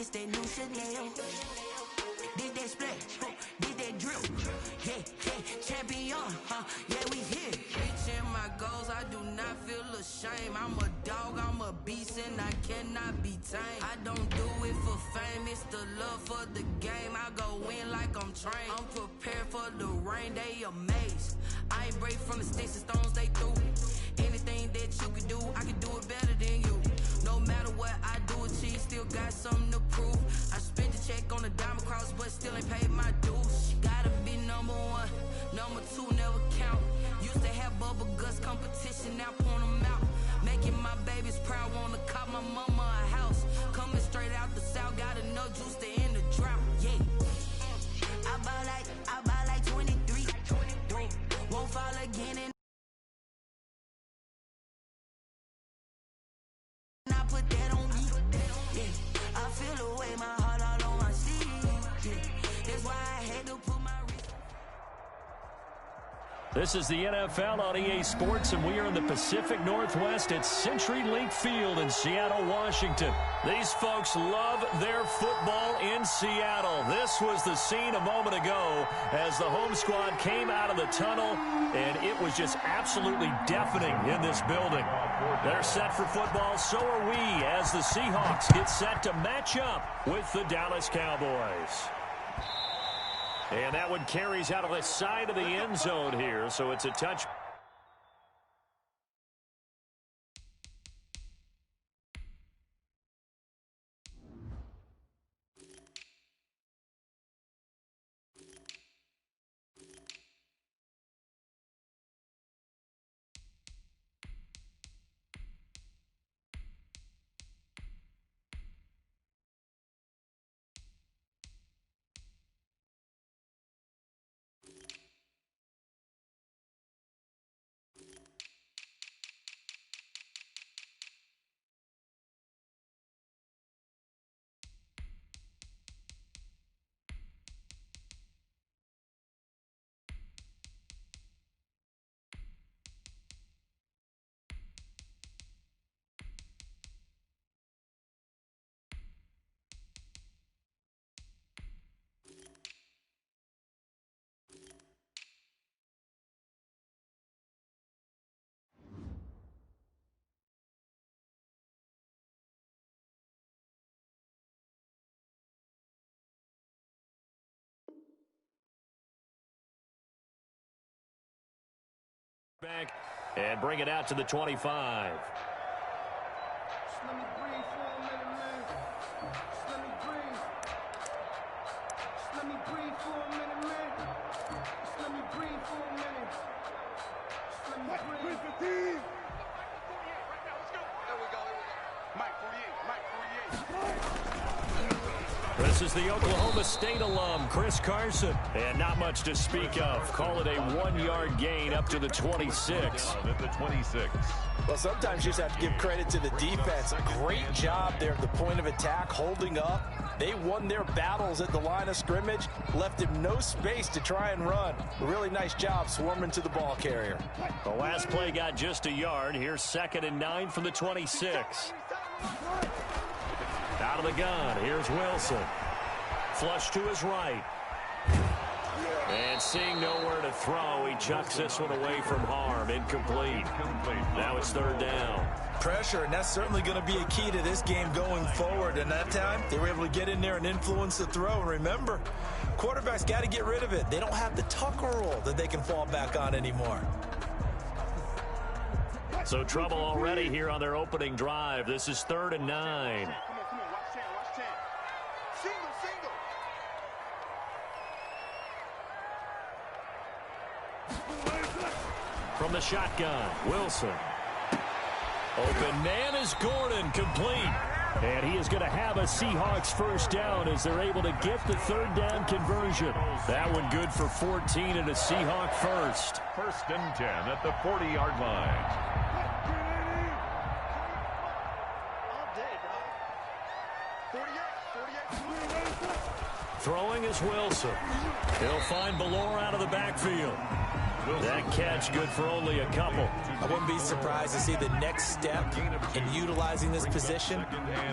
this that new Chanel. This that split, this that drip. Yeah, champion, yeah, we here. Reaching my goals, I do not feel ashamed. I'm a dog, I'm a beast, and I cannot be tamed. I don't do it for fame, it's the love for the game. I go in like I'm trained. I'm prepared for the rain, they amazed. I ain't brave from the sticks and stones they threw. Anything that you can do, I can do it better than you. No matter what I do, achieve, still got something to prove. I spent the check on the diamond cross, but still ain't paid my dues. Gotta be number one, number two never count. Used to have bubble guts competition, now point them out. Making my babies proud, wanna cop my mama a house. Coming straight out the south, got enough juice to end the drought. Yeah, I buy like 23. Won't fall again and I put that on me. Yeah, I feel the way my heart all on my sleeve. Yeah, that's why I had to put my wrist. This is the NFL on EA Sports, and we are in the Pacific Northwest at Century Link Field in Seattle, Washington. These folks love their football in Seattle. This was the scene a moment ago as the home squad came out of the tunnel, and it was just absolutely deafening in this building. They're set for football, so are we, as the Seahawks get set to match up with the Dallas Cowboys. And that one carries out of the side of the end zone here, so it's a touch. Back and bring it out to the 25. Let me breathe for a minute, man. Let me breathe. Let me breathe for a minute, man. Let me breathe for a minute. Let me breathe. Right now, let's go. There we go. Mike 48. This is the Oklahoma State alum, Chris Carson. And not much to speak of. Call it a 1-yard gain up to the 26. At the 26. Well, sometimes you just have to give credit to the defense. Great job there at the point of attack, holding up. They won their battles at the line of scrimmage, left him no space to try and run. A really nice job swarming to the ball carrier. The last play got just a yard. Here's 2nd and 9 from the 26. Out of the gun, here's Wilson. Flush to his right. And seeing nowhere to throw, he chucks this one away from harm. Incomplete. Now it's 3rd down. Pressure, and that's certainly going to be a key to this game going forward. And that time, they were able to get in there and influence the throw. Remember, quarterbacks got to get rid of it. They don't have the tucker roll that they can fall back on anymore. So trouble already here on their opening drive. This is 3rd and 9. From the shotgun, Wilson. Open man is Gordon, complete. And he is going to have a Seahawks first down as they're able to get the 3rd down conversion. That one good for 14 and a Seahawk first. 1st and 10 at the 40-yard line. Throwing is Wilson. He'll find Ballore out of the backfield. That catch good for only a couple. I wouldn't be surprised to see the next step in utilizing this position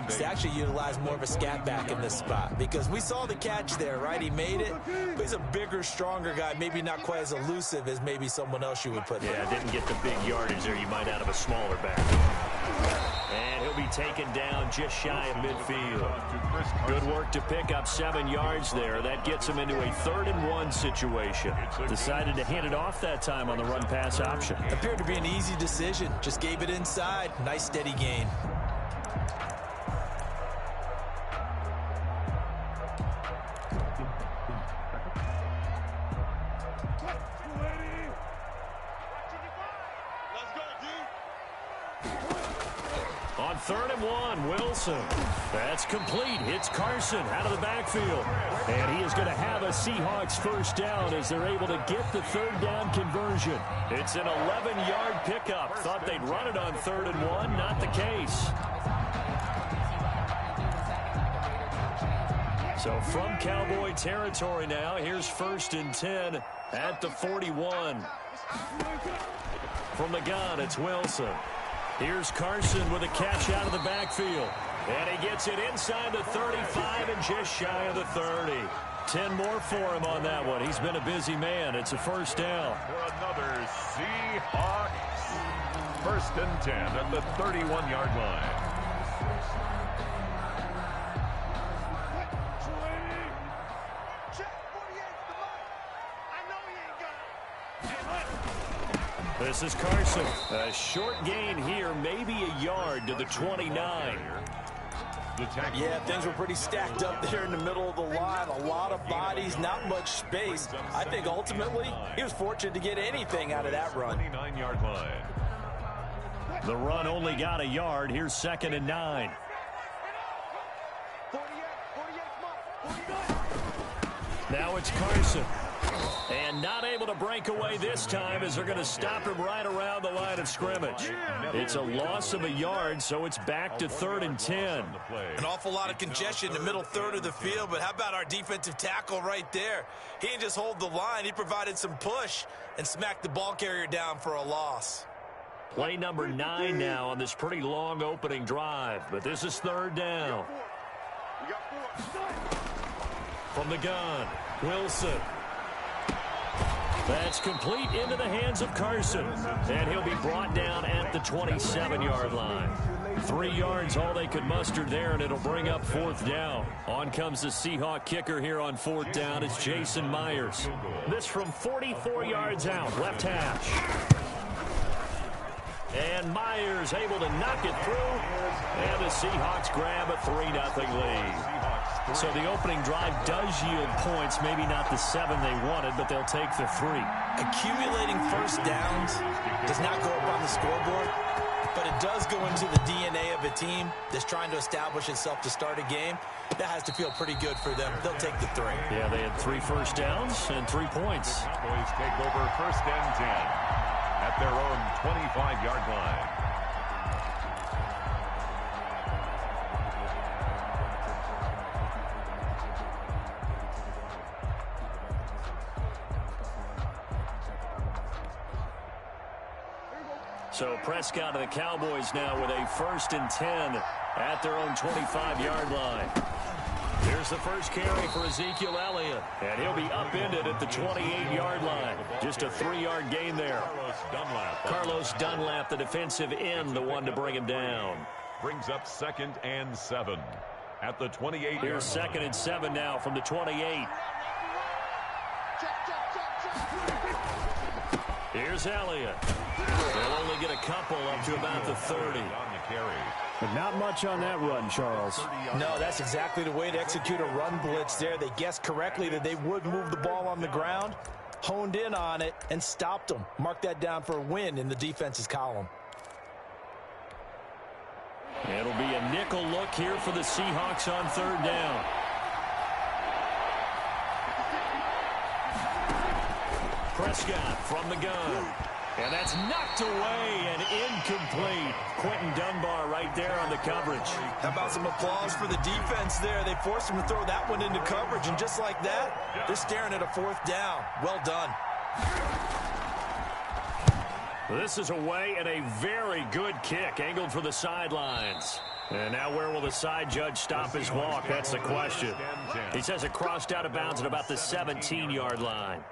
is to actually utilize more of a scat back in this spot, because we saw the catch there, right? He made it, but he's a bigger, stronger guy, maybe not quite as elusive as maybe someone else you would put there. Yeah, didn't get the big yardage there you might out of a smaller back. And he'll be taken down just shy of midfield. Good work to pick up 7 yards there. That gets him into a 3rd-and-1 situation. Decided to hand it off that time on the run-pass option. Appeared to be an easy decision. Just gave it inside. Nice, steady gain. On 3rd-and-1, Wilson. That's complete. Hits Carson out of the backfield. And he is going to have a Seahawks first down as they're able to get the 3rd down conversion. It's an 11-yard pickup. Thought they'd run it on 3rd-and-1. Not the case. So from Cowboy territory now, here's 1st and 10 at the 41. From the gun, it's Wilson. Here's Carson with a catch out of the backfield. And he gets it inside the 35 and just shy of the 30. 10 more for him on that one. He's been a busy man. It's a first down. For another Seahawks. 1st and 10 at the 31-yard line. This is Carson. A short gain here, maybe a yard to the 29. Yeah, things were pretty stacked up there in the middle of the line. A lot of bodies, not much space. I think ultimately he was fortunate to get anything out of that run. 29-yard line. The run only got a yard. Here's 2nd and 9. Now it's Carson. And not able to break away this time as they're going to stop him right around the line of scrimmage. It's a loss of a yard, so it's back to 3rd and 10. An awful lot of congestion in the middle third of the field, but how about our defensive tackle right there? He didn't just hold the line. He provided some push and smacked the ball carrier down for a loss. Play number 9 now on this pretty long opening drive, but this is 3rd down. From the gun, Wilson. That's complete into the hands of Carson. And he'll be brought down at the 27-yard line. 3 yards, all they could muster there, and it'll bring up 4th down. On comes the Seahawk kicker here on 4th down. It's Jason Myers. This from 44 yards out, left hash. And Myers able to knock it through. And the Seahawks grab a 3-0 lead. So the opening drive does yield points, maybe not the 7 they wanted, but they'll take the 3. Accumulating first downs does not go up on the scoreboard, but it does go into the DNA of a team that's trying to establish itself to start a game. That has to feel pretty good for them. They'll take the 3. Yeah, they had 3 first downs and 3 points. Cowboys take over 1st and 10 at their own 25-yard line. So Prescott and the Cowboys now with a 1st and 10 at their own 25-yard line. Here's the first carry for Ezekiel Elliott, and he'll be upended at the 28-yard line. Just a 3-yard gain there. Carlos Dunlap, the defensive end, the one to bring him down. Brings up 2nd and 7 at the 28. Here's 2nd and 7 now from the 28. Here's Elliott. They'll only get a couple up to about the 30. But not much on that run, Charles. No, that's exactly the way to execute a run blitz there. They guessed correctly that they would move the ball on the ground, honed in on it, and stopped them. Mark that down for a win in the defense's column. It'll be a nickel look here for the Seahawks on 3rd down. Prescott from the gun. And that's knocked away and incomplete. Quentin Dunbar right there on the coverage. How about some applause for the defense there? They forced him to throw that one into coverage, and just like that, they're staring at a 4th down. Well done. This is away and a very good kick angled for the sidelines. And now where will the side judge stop his walk? That's the question. He says it crossed out of bounds at about the 17-yard line.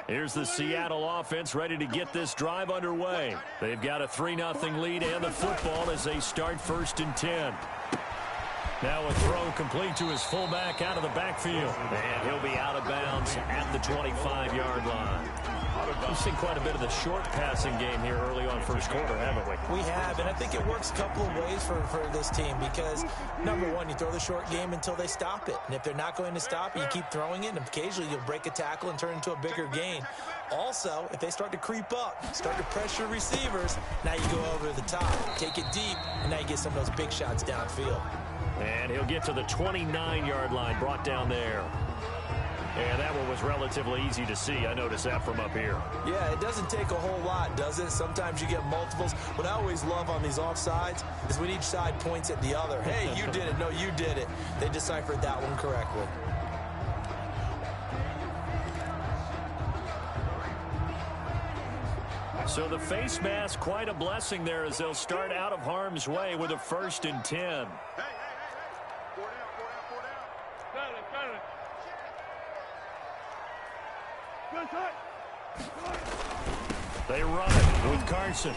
Here's the Seattle offense ready to get this drive underway. They've got a 3-0 lead and the football as they start 1st and 10. Now a throw complete to his fullback out of the backfield. And he'll be out of bounds at the 25-yard line. We've seen quite a bit of the short passing game here early on first quarter, haven't we? We have, and I think it works a couple of ways for this team because, number one, you throw the short game until they stop it. And if they're not going to stop it, you keep throwing it, and occasionally you'll break a tackle and turn into a bigger gain. Also, if they start to creep up, start to pressure receivers, now you go over the top, take it deep, and now you get some of those big shots downfield. And he'll get to the 29-yard line, brought down there. And that one was relatively easy to see. I noticed that from up here. Yeah, it doesn't take a whole lot, does it? Sometimes you get multiples. What I always love on these offsides is when each side points at the other. Hey, you did it. No, you did it. They deciphered that one correctly. So the face mask, quite a blessing there as they'll start out of harm's way with a 1st and 10. They run it with Carson.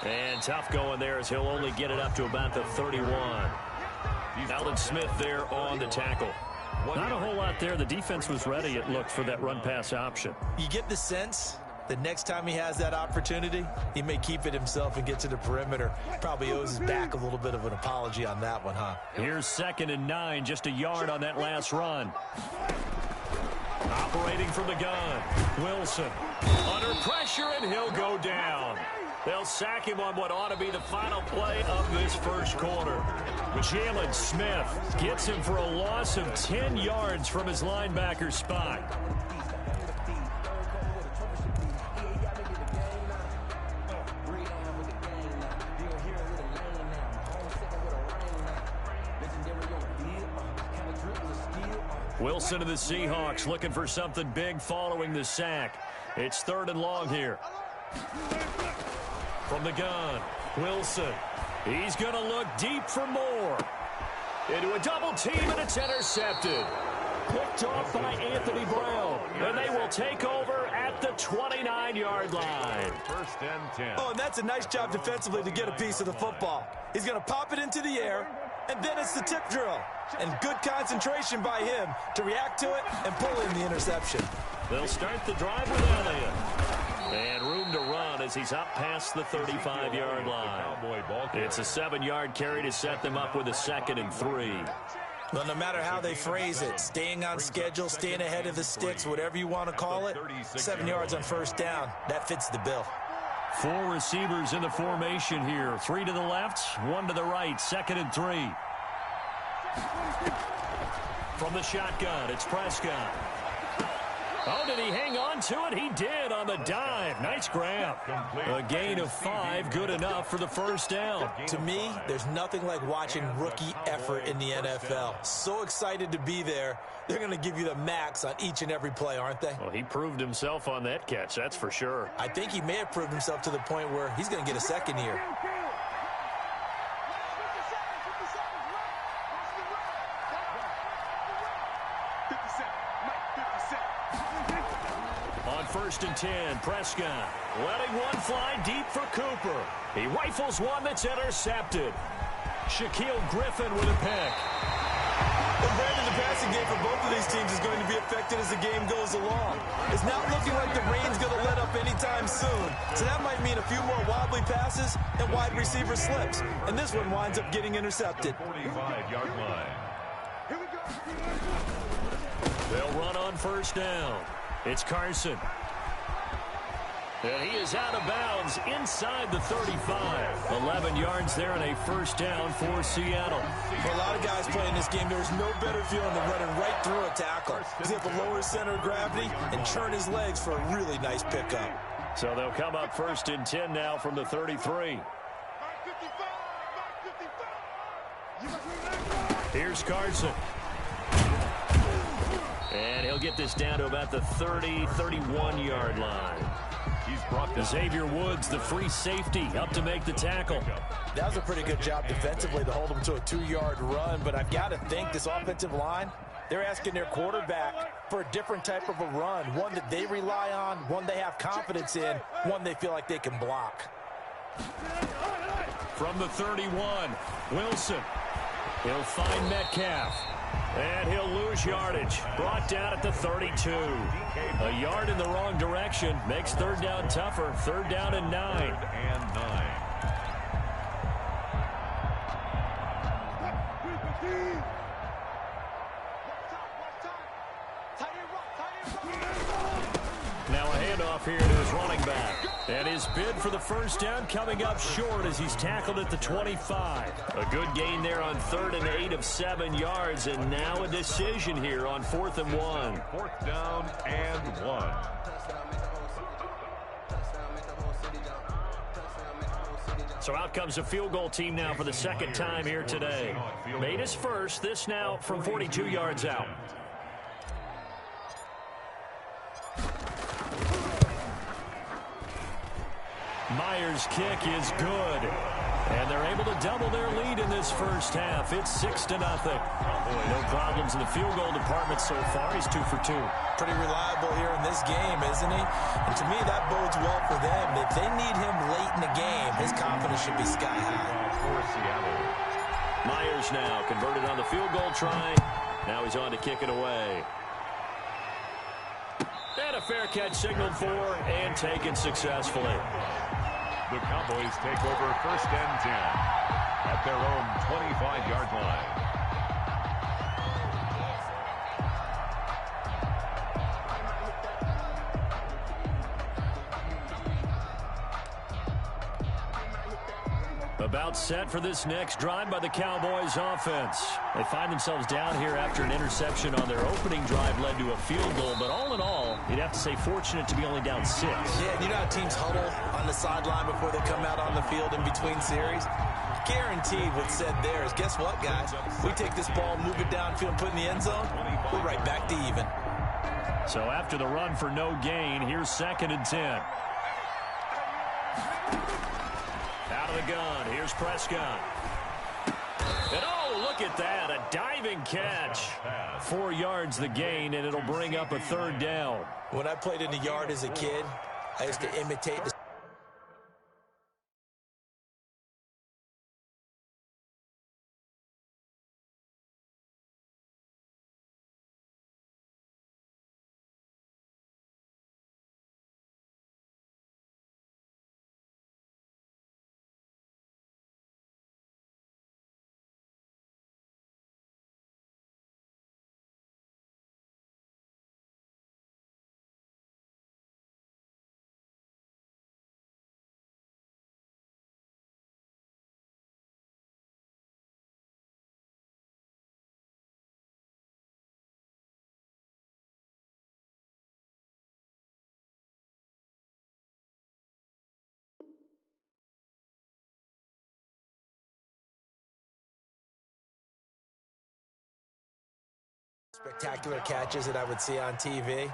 And tough going there as he'll only get it up to about the 31. Alden Smith there on the tackle. Not a whole lot there. The defense was ready, it looked, for that run-pass option. You get the sense that next time he has that opportunity, he may keep it himself and get to the perimeter. Probably owes his back a little bit of an apology on that one, huh? Here's 2nd and 9, just a yard on that last run. Operating from the gun, Wilson. Under pressure, and he'll go down. They'll sack him on what ought to be the final play of this first quarter. Jalen Smith gets him for a loss of 10 yards from his linebacker spot. Wilson of the Seahawks looking for something big following the sack. It's 3rd and long here. From the gun, Wilson. He's going to look deep for more. Into a double team, and it's intercepted. Picked off by Anthony Brown. And they will take over at the 29-yard line. 1st and 10. Oh, and that's a nice job defensively to get a piece of the football. He's going to pop it into the air, and then it's the tip drill. And good concentration by him to react to it and pull in the interception. They'll start the drive with Elliott. And room to run as he's up past the 35-yard line. It's a 7-yard carry to set them up with a 2nd and 3. Well, no matter how they phrase it, staying on schedule, staying ahead of the sticks, whatever you want to call it, 7 yards on 1st down, that fits the bill. 4 receivers in the formation here. 3 to the left, 1 to the right. 2nd and 3. From the shotgun, it's Prescott. Oh, did he hang on to it? He did on the dive. Nice grab. A gain of 5, good enough for the 1st down. To me, there's nothing like watching rookie effort in the NFL. So excited to be there. They're going to give you the max on each and every play, aren't they? Well, he proved himself on that catch, that's for sure. I think he may have proved himself to the point where he's going to get a 2nd year. On 1st and 10, Prescott letting one fly deep for Cooper. He rifles one that's intercepted. Shaquille Griffin with a pick. Well, Brandon, the passing game for both of these teams is going to be affected as the game goes along. It's not looking like the rain's going to let up anytime soon. So that might mean a few more wobbly passes and wide receiver slips. And this one winds up getting intercepted. 45-yard line. They'll run on 1st down. It's Carson. And he is out of bounds inside the 35. 11 yards there and a 1st down for Seattle. For a lot of guys playing this game, there's no better feeling than running right through a tackle. He's able to lower his center of gravity and churn his legs for a really nice pickup. So they'll come up 1st and 10 now from the 33. Here's Carson. And he'll get this down to about the 30, 31-yard line. He's brought down. Xavier Woods, the free safety, up to make the tackle. That was a pretty good job defensively to hold him to a 2-yard run, but I've got to think this offensive line, they're asking their quarterback for a different type of a run, one that they rely on, one they have confidence in, one they feel like they can block. From the 31, Wilson. He'll find Metcalf. And he'll lose yardage. Brought down at the 32. A yard in the wrong direction makes third down tougher. Third down and 9. And 9. Now a handoff here to his running back. And his bid for the first down coming up short as he's tackled at the 25. A good gain there on 3rd and 8 of 7 yards. And now a decision here on 4th and 1. 4th down and 1. So out comes a field goal team now for the second time here today. Made his first. This now from 42 yards out. Myers' kick is good. And they're able to double their lead in this first half. It's 6-0. No problems in the field goal department so far. He's 2 for 2. Pretty reliable here in this game, isn't he? And to me, that bodes well for them. If they need him late in the game, his confidence should be sky high. For Seattle. Myers now converted on the field goal try. Now he's on to kick it away. And a fair catch signaled for and taken successfully. The Cowboys take over 1st and 10 at their own 25-yard line. About set for this next drive by the Cowboys offense. They find themselves down here after an interception on their opening drive led to a field goal. But all in all, you'd have to say fortunate to be only down 6. Yeah, and you know how teams huddle on the sideline before they come out on the field in between series? Guaranteed what's said there is, guess what, guys? We take this ball, move it downfield, and put it in the end zone, we're right back to even. So after the run for no gain, here's 2nd and 10. Out of the gun, here's Prescott. And oh, look at that, a diving catch. 4 yards the gain, and it'll bring up a 3rd down. When I played in the yard as a kid, I used to imitate the spectacular catches that I would see on TV.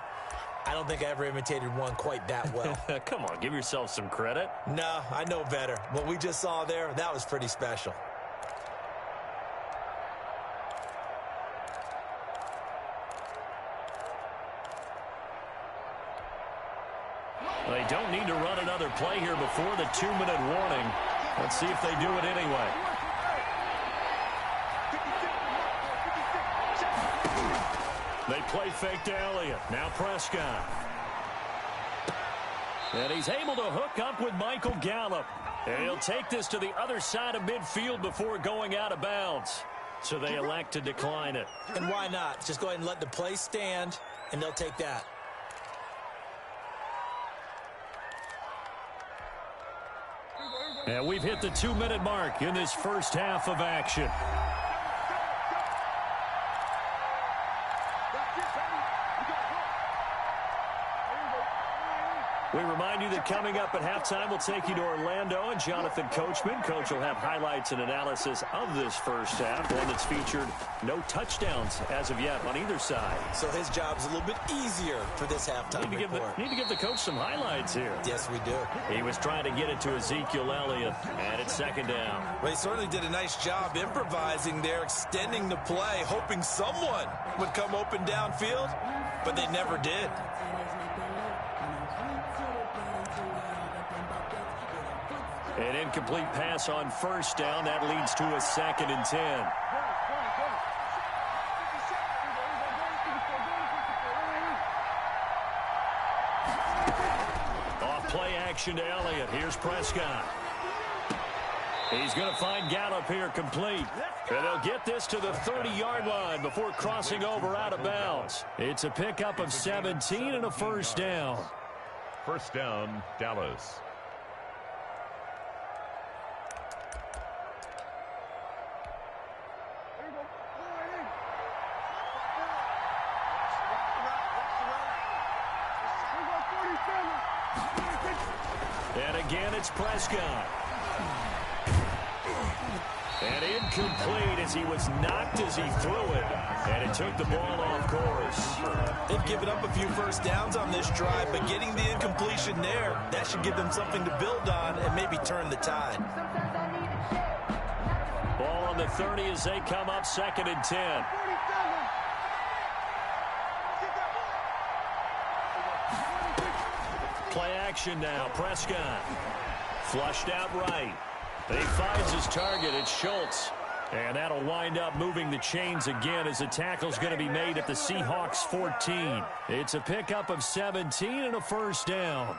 I don't think I ever imitated one quite that well. Come on, give yourself some credit. No, I know better. What we just saw there, that was pretty special. They don't need to run another play here before the 2-minute warning. Let's see if they do it anyway. They play fake to Elliott. Now Prescott. And he's able to hook up with Michael Gallup. And he'll take this to the other side of midfield before going out of bounds. So they elect to decline it. And why not? Just go ahead and let the play stand, and they'll take that. And we've hit the 2-minute mark in this first half of action. We remind you that coming up at halftime, we'll take you to Orlando and Jonathan Coachman. Coach will have highlights and analysis of this first half, one that's featured no touchdowns as of yet on either side. So his job's a little bit easier for this halftime report. Need to give the coach some highlights here. Yes, we do. He was trying to get it to Ezekiel Elliott, and it's second down. Well, he certainly did a nice job improvising there, extending the play, hoping someone would come open downfield, but they never did. An incomplete pass on first down. That leads to a 2nd and 10. Off play action to Elliott. Here's Prescott. He's going to find Gallup here complete. And they'll get this to the 30-yard line before crossing over out of bounds. It's a pickup of 17 and a first down. First down, Dallas. And again, it's Prescott. And incomplete as he was knocked as he threw it. And it took the ball off course. They've given up a few first downs on this drive, but getting the incompletion there, that should give them something to build on and maybe turn the tide. Ball on the 30 as they come up 2nd and 10. Play action now. Prescott. Flushed out right. He finds his target. It's Schultz. And that'll wind up moving the chains again as the tackle's going to be made at the Seahawks 14. It's a pickup of 17 and a first down.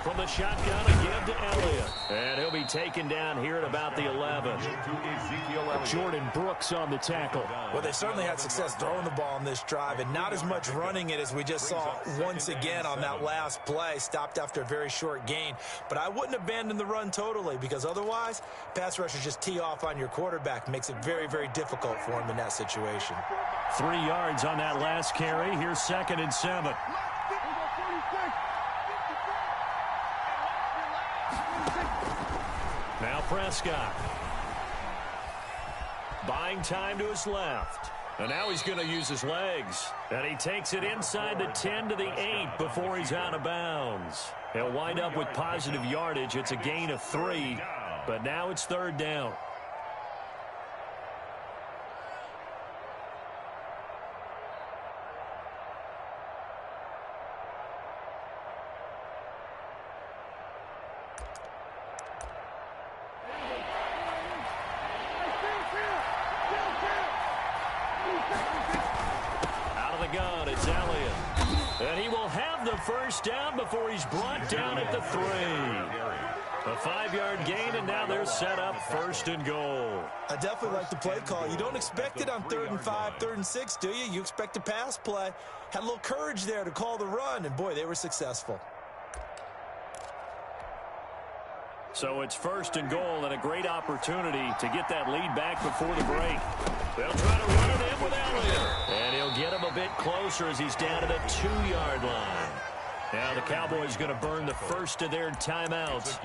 From the shotgun again to Elliott. And he'll be taken down here at about the 11. Jordan Brooks on the tackle. Well, they certainly had success throwing the ball on this drive and not as much running it as we just saw once again on that last play. Stopped after a very short gain. But I wouldn't abandon the run totally because otherwise, pass rushers just tee off on your quarterback. Makes it very, very difficult for him in that situation. 3 yards on that last carry. Here's 2nd and 7. Now Prescott. Buying time to his left. And now he's going to use his legs. And he takes it inside the 10 to the 8 before he's out of bounds. He'll wind up with positive yardage. It's a gain of 3. But now it's 3rd down. Gun, it's Elliott. And he will have the first down before he's brought down at the 3. A 5-yard gain, and now they're set up 1st and goal. I definitely like the play call. You don't expect it on 3rd and 5, 3rd and 6, do you? You expect a pass play. Had a little courage there to call the run, and boy, they were successful. So it's 1st and goal and a great opportunity to get that lead back before the break. They'll try to run it in with Elliott. And he'll get him a bit closer as he's down at a 2-yard line. Now the Cowboys going to burn the first of their timeouts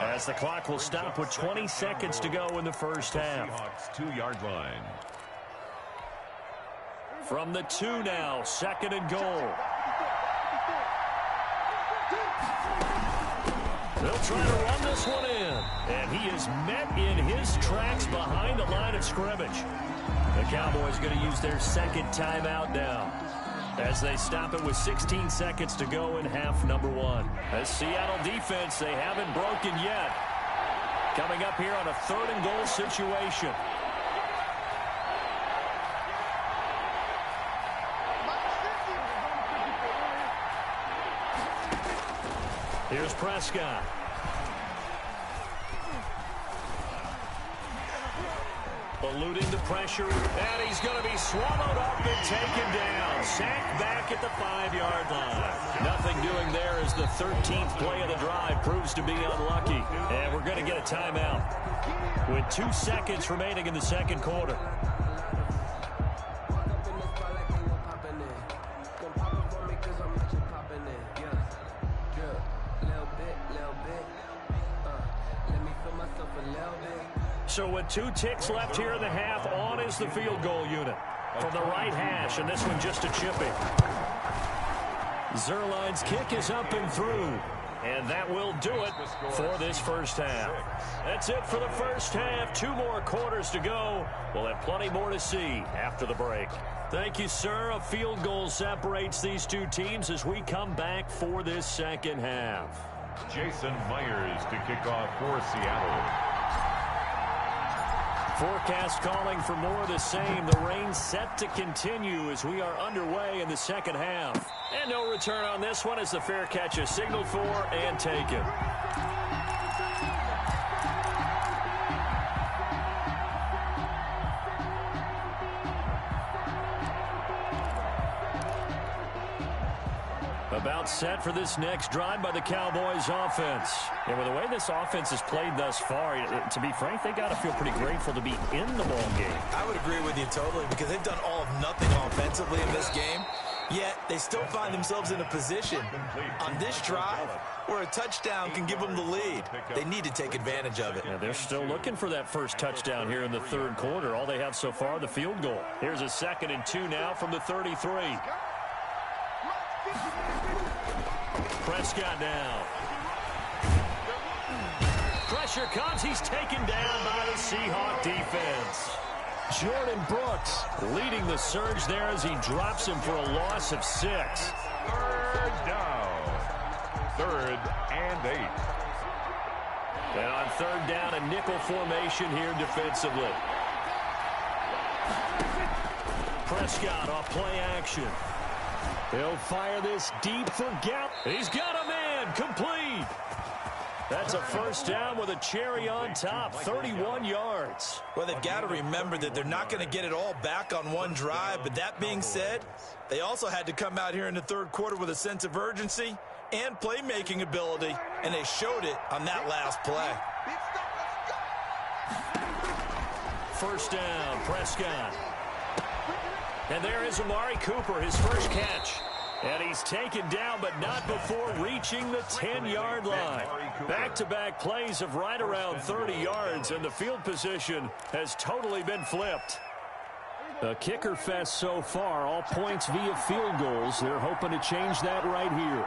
as the clock will stop with 20 seconds to go in the first half. Seahawks 2-yard line. From the 2 now, 2nd and goal. They'll try to run this one in. And he is met in his tracks behind the line of scrimmage. The Cowboys going to use their 2nd timeout now as they stop it with 16 seconds to go in half number 1. The Seattle defense, they haven't broken yet. Coming up here on a 3rd and goal situation. Here's Prescott. Eluding the pressure, and he's going to be swallowed up and taken down. Sacked back at the 5-yard line. Nothing doing there as the 13th play of the drive proves to be unlucky. And we're going to get a timeout with 2 seconds remaining in the second quarter. So with 2 ticks left here in the half, on is the field goal unit from the right hash, and this one just a chipping. Zerline's kick is up and through, and that will do it for this first half. That's it for the first half. 2 more quarters to go. We'll have plenty more to see after the break. Thank you, sir. A field goal separates these 2 teams as we come back for this second half. Jason Myers to kick off for Seattle. Forecast calling for more of the same. The rain set to continue as we are underway in the second half. And no return on this one as the fair catch is signaled for and taken. About set for this next drive by the Cowboys offense. And with the way this offense has played thus far, to be frank, they got to feel pretty grateful to be in the ball game. I would agree with you totally because they've done all of nothing offensively in this game, yet they still find themselves in a position on this drive where a touchdown can give them the lead. They need to take advantage of it. Yeah, they're still looking for that first touchdown here in the third quarter. All they have so far, the field goal. Here's a 2nd and 2 now from the 33. Prescott down. Pressure comes. He's taken down by the Seahawks defense. Jordan Brooks leading the surge there as he drops him for a loss of 6. 3rd down. 3rd and 8. And on 3rd down, a nickel formation here defensively. Prescott off play action. They'll fire this deep for Gap. He's got a man. Complete. That's a first down with a cherry on top. 31 yards. Well, they've got to remember that they're not going to get it all back on one drive. But that being said, they also had to come out here in the third quarter with a sense of urgency and playmaking ability. And they showed it on that last play. First down, Prescott. And there is Amari Cooper, his first catch. And he's taken down, but not before reaching the 10-yard line. Back-to-back plays of right around 30 yards, and the field position has totally been flipped. A kicker fest so far, all points via field goals. They're hoping to change that right here.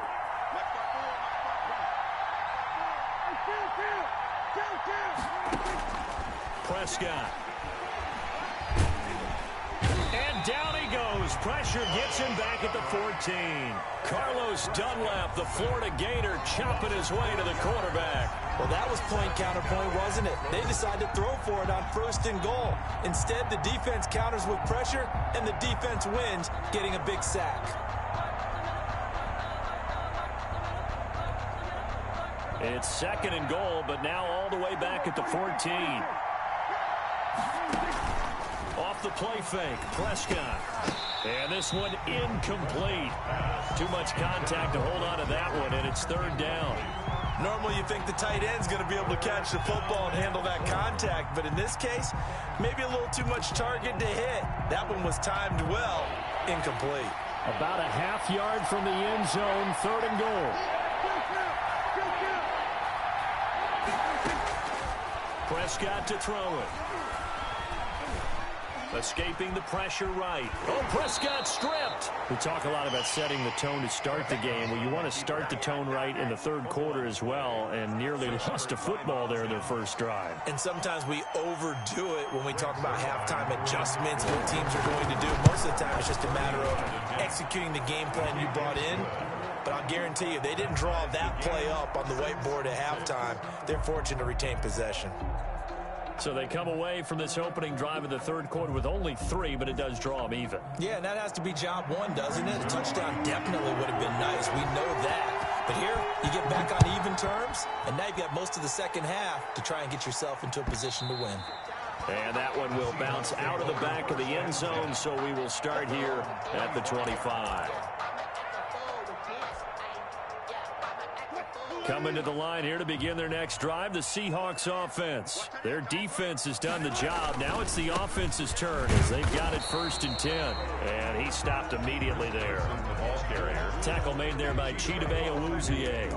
Prescott. Down he goes. Pressure gets him back at the 14. Carlos Dunlap, the Florida Gator, chopping his way to the quarterback. Well, that was point counterpoint, wasn't it? They decided to throw for it on 1st and goal. Instead, the defense counters with pressure, and the defense wins, getting a big sack. It's 2nd and goal, but now all the way back at the 14. Off the play fake, Prescott. And this one incomplete. Too much contact to hold on to that one, and it's 3rd down. Normally you think the tight end's going to be able to catch the football and handle that contact, but in this case, maybe a little too much target to hit. That one was timed well, incomplete. About a half yard from the end zone, 3rd and goal. Prescott to throw it. Escaping the pressure right. Oh, Prescott stripped. We talk a lot about setting the tone to start the game. Well, you want to start the tone right in the third quarter as well, and nearly lost a football there in their first drive. And sometimes we overdo it when we talk about halftime adjustments, what teams are going to do. Most of the time, it's just a matter of executing the game plan you brought in. But I'll guarantee you, they didn't draw that play up on the whiteboard at halftime. They're fortunate to retain possession. So they come away from this opening drive in the third quarter with only 3, but it does draw them even. Yeah, and that has to be job 1, doesn't it? A touchdown definitely would have been nice. We know that. But here, you get back on even terms, and now you've got most of the second half to try and get yourself into a position to win. And that one will bounce out of the back of the end zone, so we will start here at the 25. Coming to the line here to begin their next drive, the Seahawks offense. Their defense has done the job. Now it's the offense's turn as they've got it 1st and 10. And he stopped immediately there. Tackle made there by Chidobe Awuzie.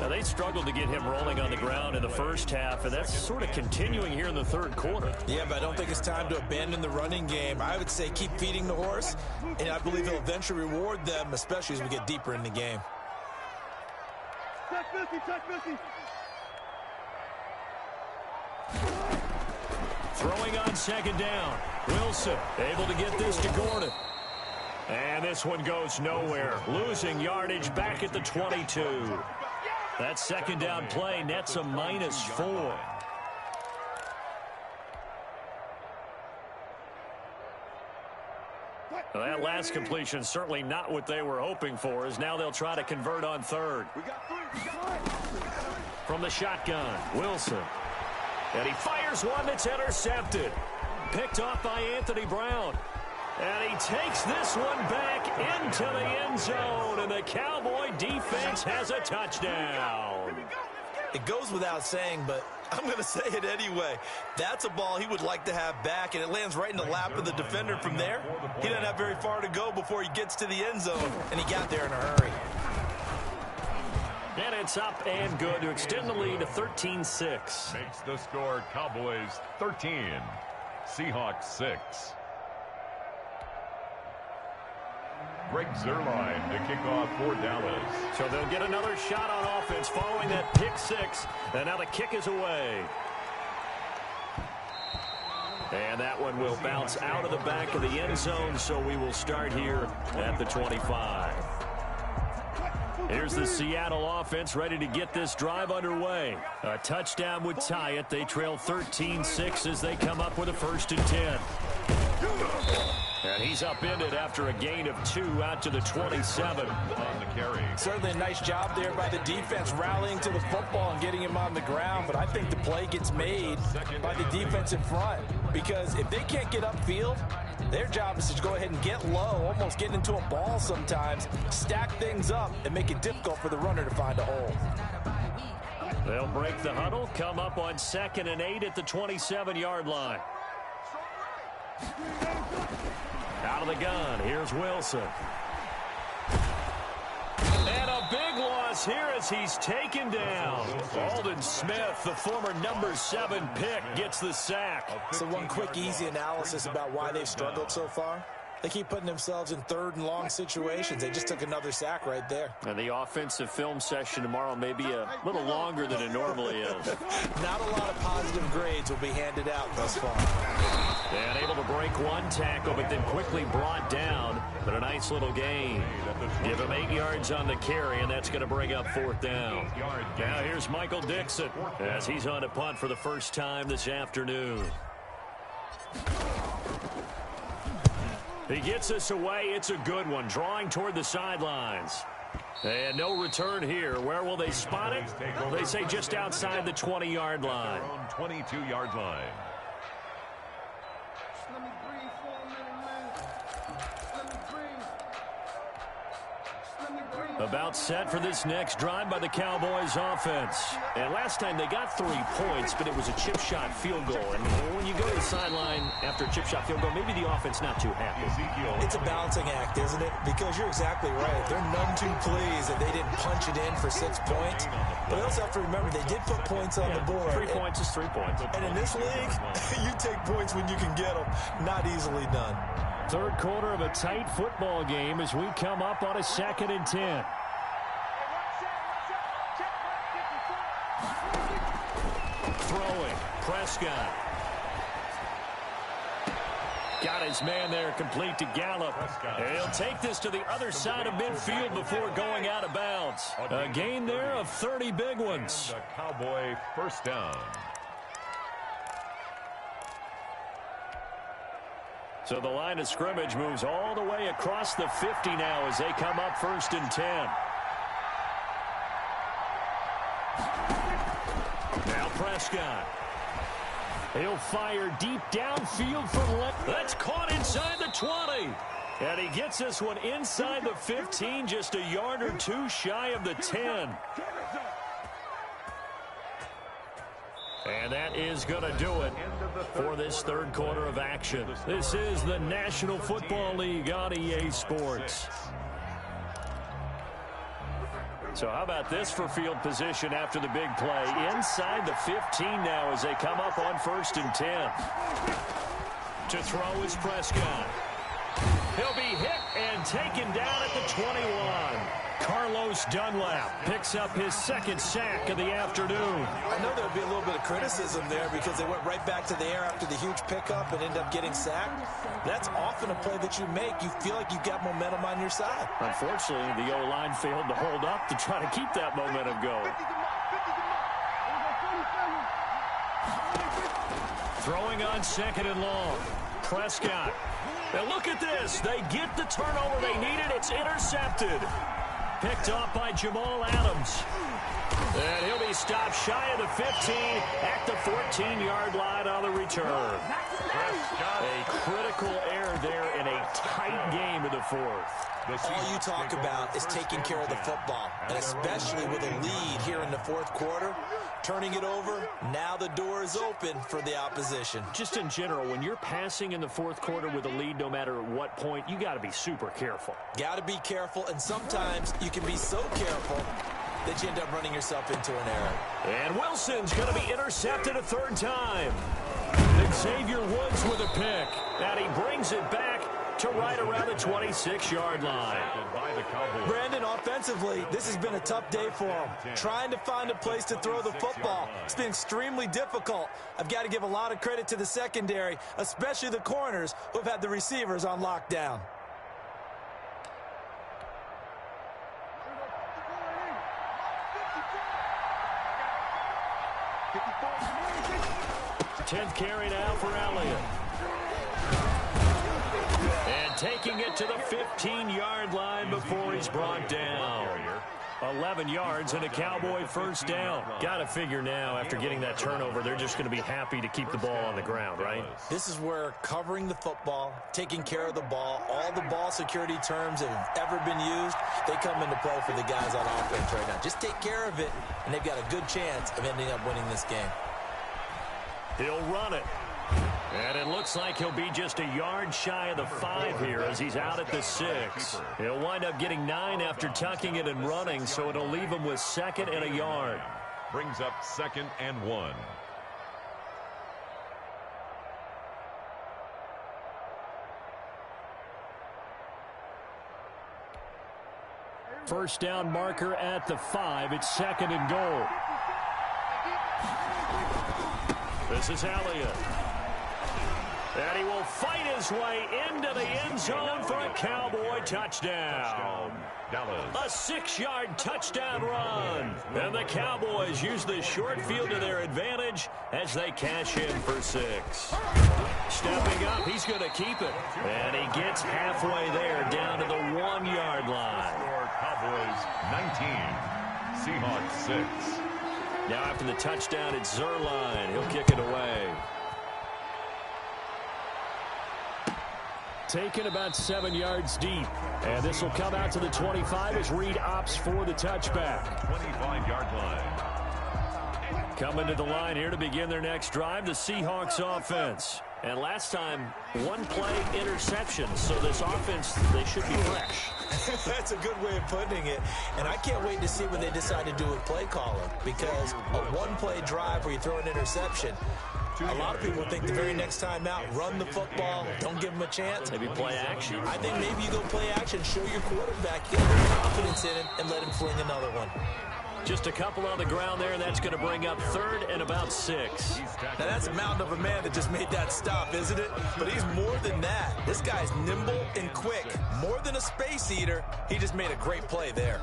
Now they struggled to get him rolling on the ground in the first half, and that's sort of continuing here in the third quarter. Yeah, but I don't think it's time to abandon the running game. I would say keep feeding the horse, and I believe he'll eventually reward them, especially as we get deeper in the game. Check 50. Throwing on 2nd down. Wilson able to get this to Gordon. And this one goes nowhere. Losing yardage back at the 22. That 2nd down play nets a -4. Well, that last completion certainly not what they were hoping for, as now they'll try to convert on 3rd. From the shotgun, Wilson. And he fires one that's intercepted. Picked off by Anthony Brown. And he takes this one back into the end zone, and the Cowboy defense has a touchdown. It goes without saying, but I'm going to say it anyway. That's a ball he would like to have back, and it lands right in the lap of the defender from there. He doesn't have very far to go before he gets to the end zone, and he got there in a hurry. And it's up and good to extend the lead to 13-6. Makes the score Cowboys 13, Seahawks 6. Greg Zuerlein to kick off for Dallas. So they'll get another shot on offense following that pick 6. And now the kick is away. And that one will bounce out of the back of the end zone, so we will start here at the 25. Here's the Seattle offense ready to get this drive underway. A touchdown would tie it. They trail 13-6 as they come up with a 1st and 10. And he's upended after a gain of 2 out to the 27 on the carry. Certainly a nice job there by the defense rallying to the football and getting him on the ground, but I think the play gets made by the defense in front, because if they can't get upfield, their job is to go ahead and get low, almost get into a ball sometimes, stack things up, and make it difficult for the runner to find a hole. They'll break the huddle, come up on 2nd and 8 at the 27-yard line. Out of the gun, here's Wilson. And a big loss here as he's taken down. Aldon Smith, the former number 7 pick, gets the sack. So one quick, easy analysis about why they've struggled so far. They keep putting themselves in 3rd and long situations. They just took another sack right there. And the offensive film session tomorrow may be a little longer than it normally is. Not a lot of positive grades will be handed out thus far. And able to break one tackle, but then quickly brought down. But a nice little gain. Give him 8 yards on the carry, and that's going to bring up 4th down. Now here's Michael Dixon as he's on a punt for the first time this afternoon. He gets us away. It's a good one. Drawing toward the sidelines. And no return here. Where will they spot it? They say just outside the 20-yard line. 22-yard line. Let me breathe for a minute, man. Let me breathe. Let me breathe. About set for this next drive by the Cowboys offense. And last time they got 3 points, but it was a chip shot field goal. And when you go to the sideline after a chip shot field goal, maybe the offense not too happy. It's a balancing act, isn't it? Because you're exactly right. They're none too pleased that they didn't punch it in for 6 points. But they also have to remember they did put points on the board. 3 points is 3 points. And in this league, you take points when you can get them. Not easily done. Third quarter of a tight football game as we come up on a 2nd and 10. Throwing, Prescott. Got his man there complete to Gallup. And he'll take this to the other side of midfield before going out of bounds. A gain there of 30 big ones. The Cowboy 1st down. So the line of scrimmage moves all the way across the 50 now as they come up 1st and 10. Now Prescott. He'll fire deep downfield from left. That's caught inside the 20. And he gets this one inside the 15, just a yard or two shy of the 10. And that is going to do it for this third quarter of action. This is the National Football League on EA Sports. So how about this for field position after the big play? Inside the 15 now as they come up on 1st and 10. To throw is Prescott. He'll be hit and taken down at the 21. Carlos Dunlap picks up his second sack of the afternoon. I know there would be a little bit of criticism there because they went right back to the air after the huge pickup and ended up getting sacked. That's often a play that you make. You feel like you've got momentum on your side. Unfortunately, the O-line failed to hold up to try to keep that momentum going. Throwing on 2nd and long. Prescott. Now look at this. They get the turnover they needed. It's intercepted. Picked off by Jamal Adams. And he'll be stopped shy of the 15 at the 14-yard line on the return. A critical error there in a tight game in the fourth. All you talk about is taking care of the football, and especially with a lead here in the fourth quarter, turning it over, now the door is open for the opposition. Just in general, when you're passing in the fourth quarter with a lead, no matter at what point, you got to be super careful. Got to be careful, and sometimes you can be so careful that you end up running yourself into an error. And Wilson's going to be intercepted a third time. Xavier Woods with a pick, and he brings it back to right around the 26-yard line. Brandon, offensively, this has been a tough day for him. Trying to find a place to throw the football. It's been extremely difficult. I've got to give a lot of credit to the secondary, especially the corners who have had the receivers on lockdown. Tenth carry now for Elliott. And taking it to the 15-yard line before he's brought down. 11 yards and a Cowboy first down. Got to figure now, after getting that turnover, they're just going to be happy to keep the ball on the ground, right? This is where covering the football, taking care of the ball, all the ball security terms that have ever been used, they come into play for the guys on offense right now. Just take care of it, and they've got a good chance of ending up winning this game. He'll run it. And it looks like he'll be just a yard shy of the 5 here as he's out at the 6. He'll wind up getting 9 after tucking it and running, so it'll leave him with 2nd and a yard. Brings up 2nd and 1. First down marker at the 5. It's 2nd and goal. This is Elliott. And he will fight his way into the end zone for a Cowboy touchdown. A 6-yard touchdown run. And the Cowboys use the short field to their advantage as they cash in for 6. Stepping up, he's going to keep it. And he gets halfway there down to the 1-yard line. Cowboys 19, Seahawks 6. Now after the touchdown, it's Zerline. He'll kick it away. Taken about 7 yards deep. And this will come out to the 25 as Reed opts for the touchback. 25-yard line. Coming to the line here to begin their next drive, the Seahawks offense. And last time, 1 play interception. So this offense, they should be fresh. That's a good way of putting it. And I can't wait to see what they decide to do with play calling. Because a 1-play drive where you throw an interception, a lot of people think the very next time out, run the football, don't give them a chance. Maybe play action. I think maybe you go play action, show your quarterback, get the confidence in him, and let him fling another one. Just a couple on the ground there, and that's going to bring up 3rd and about 6. Now that's a mountain of a man that just made that stop, isn't it? But he's more than that. This guy's nimble and quick. More than a space eater, he just made a great play there.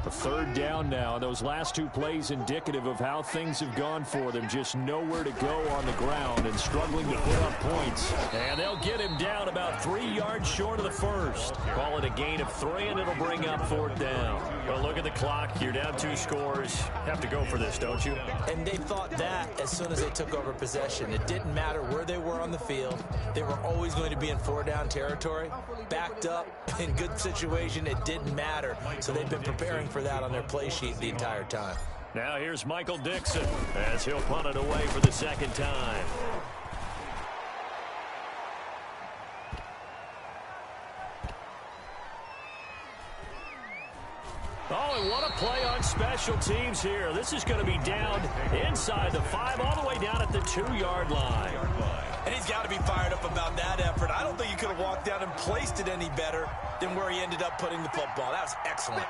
A 3rd down now. Those last 2 plays indicative of how things have gone for them. Just nowhere to go on the ground and struggling to put up points. And they'll get him down about 3 yards short of the first. Call it a gain of 3, and it'll bring up 4th down. Well, look at the clock. You're down 2 scores. Have to go for this, don't you? And they thought that as soon as they took over possession. It didn't matter where they were on the field. They were always going to be in 4-down territory. Backed up, in good situation, it didn't matter. So they've been preparing for that on their play sheet the entire time. Now here's Michael Dixon as he'll punt it away for the 2nd time. Oh, and what a play on special teams here. This is going to be down inside the 5, all the way down at the 2-yard line. And he's got to be fired up about that effort. I don't think he could have walked down and placed it any better than where he ended up putting the football. That was excellent.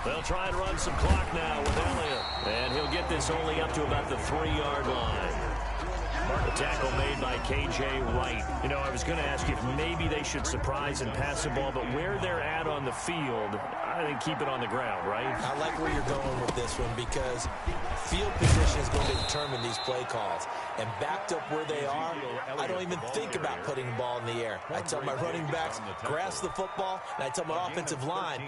They'll try and run some clock now with Elliott. And he'll get this only up to about the 3-yard line. The tackle made by K.J. Wright. You know, I was going to ask you if maybe they should surprise and pass the ball, but where they're at on the field, I think keep it on the ground, right? I like where you're going with this one because field position is going to determine these play calls. And backed up where they are, I don't even think about putting the ball in the air. I tell my running backs, grasp the football, and I tell my offensive line,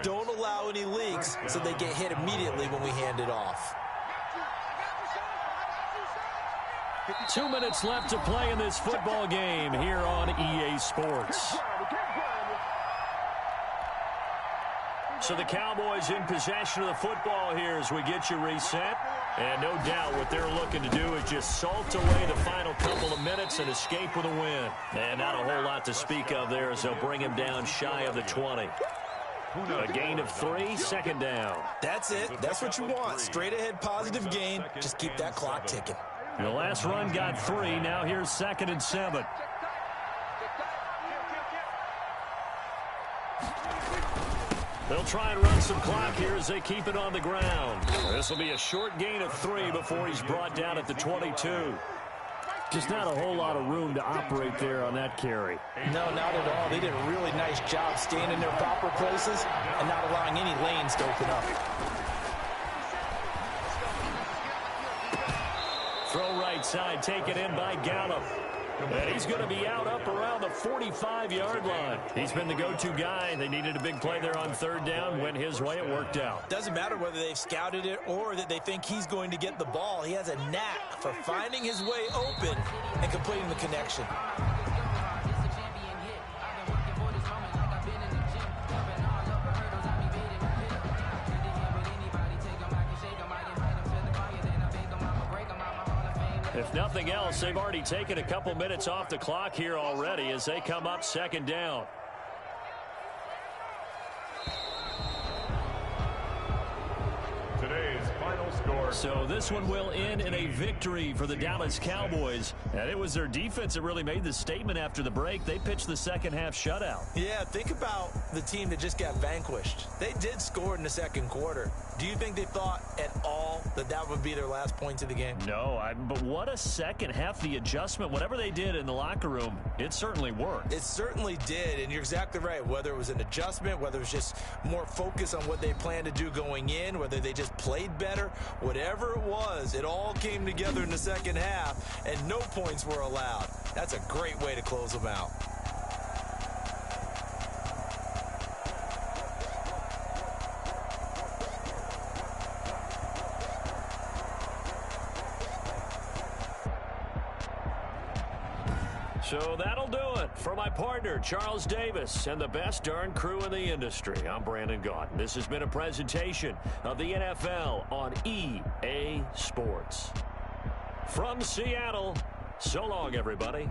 don't allow any leaks so they get hit immediately when we hand it off. 2 minutes left to play in this football game here on EA Sports. So the Cowboys in possession of the football here as we get you reset. And no doubt what they're looking to do is just salt away the final couple of minutes and escape with a win. And not a whole lot to speak of there as they'll bring him down shy of the 20. A gain of 3, 2nd down. That's it. That's what you want. Straight ahead positive gain. Just keep that clock ticking. The last run got 3. Now here's 2nd and 7. They'll try and run some clock here as they keep it on the ground. This will be a short gain of 3 before he's brought down at the 22. Just not a whole lot of room to operate there on that carry. No, not at all. They did a really nice job staying in their proper places and not allowing any lanes to open up. Throw right side, taken in by Gallup. And he's going to be out up around the 45-yard line. He's been the go-to guy. They needed a big play there on 3rd down. Went his way. It worked out. Doesn't matter whether they've scouted it or that they think he's going to get the ball. He has a knack for finding his way open and completing the connection. If nothing else, they've already taken a couple minutes off the clock here already as they come up 2nd down. Today's final score. So this one will end in a victory for the Dallas Cowboys. And it was their defense that really made the statement after the break. They pitched the 2nd half shutout. Yeah, think about the team that just got vanquished. They did score in the 2nd quarter. Do you think they thought at all that that would be their last points of the game? No, but what a 2nd half. The adjustment, whatever they did in the locker room, it certainly worked. It certainly did, and you're exactly right. Whether it was an adjustment, whether it was just more focus on what they planned to do going in, whether they just played better, whatever it was, it all came together in the 2nd half, and no points were allowed. That's a great way to close them out. So that'll do it for my partner, Charles Davis, and the best darn crew in the industry. I'm Brandon Gaudin. This has been a presentation of the NFL on EA Sports. From Seattle, so long, everybody.